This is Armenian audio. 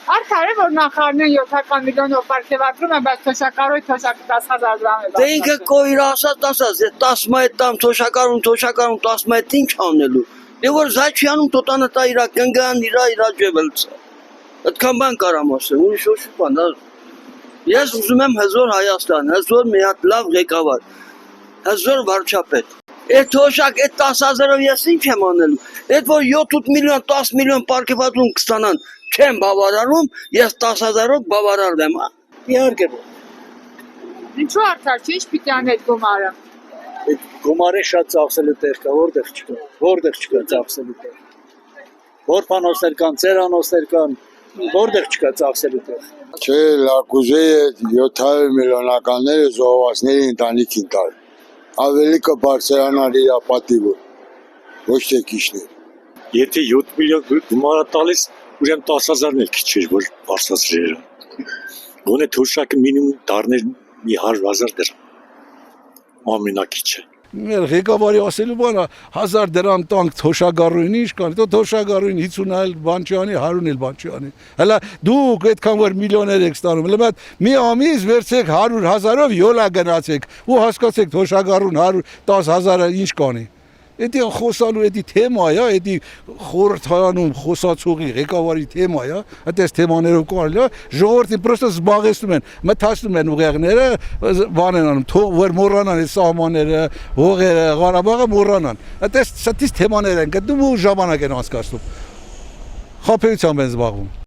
Արդարը որ նախարարն 700 միլիոնով պարգևատրում են, բայց թոշակառույց 10,000 դրամ է։ Դե ինքը կոիր ասած, 10 տամ թոշակառուն 10 ինչ անելու։ Դե որ Զաչյանում տոտանը տա իրա կնգան, իրա ջեվելցը։ Այդքան բան կարամ ասեմ, ուրիշ ոչ բան։ Ես ուզում եմ հզոր Հայաստան, հզոր մի հատ լավ ղեկավար, հզոր վարչապետ։ Այդ թոշակ, այդ 10,000-ով ես ինչ եմ անելու։ Այդ որ 7 միլիոն, 10 միլիոն պարգևատրում կստանան, չեմ բավարարում, ես 10,000-ով բավարարվեմ, հա։ Իհարկե։ Ինչու արդար չի, ինչ պիտի անի այդ գումարը։ Այդ գումարը շատ ծախսելու տեղ կա, որտեղ չկա ծախսելու տեղ։ Որ բանոսներ կան, ծերանոցներ կան, որտեղ չկա ծախսելու տեղ։ Չէ, լակուզեի 700 միլիոնականները զոհվածների ընտանիքին տալ։ Ավելի կբարձրանար իր պատիվը, ոչ թե քիչներ։ Եթե 7 միլիոն գումար տալիս, ուրեմն 10,000-ն էլ քիչ էր, որ բարձրացրել են։ Գոնե թոշակը մինիմում դառներ մի 100,000 դրամ։ Ամենակիչը։ Մեր ղեկավարի ասելու բանը 1000 դրամ տանք թոշակառույնի ինչ կանի, թոշակառույն 50 բան չի անի, 100 բան չի անի։ Հələ դուք այդքան որ միլիոներ եք ստանում, հələ մի ամիս վերցեք 100,000-ով յոլա գնացեք ու հասկացեք թոշակառուն 110,000-ը ինչ կանի։ Էդի խոսալու էդի թեմա է, էդի խորհրդարանում խոսացողի ղեկավարի թեմա է, այդպես թեմաներով կարելի է ժողովրդին պրոստը զբաղեցնում են, մտածում են ուղեղները, բան են անում, որ մոռանան այդ սահմանները, հողերը, Ղարաբաղը մոռանան։ Այդպես թեմաներ են գտնում ու ժամանակ են անցկացնում։ Խաբեությամբ են զբաղվում։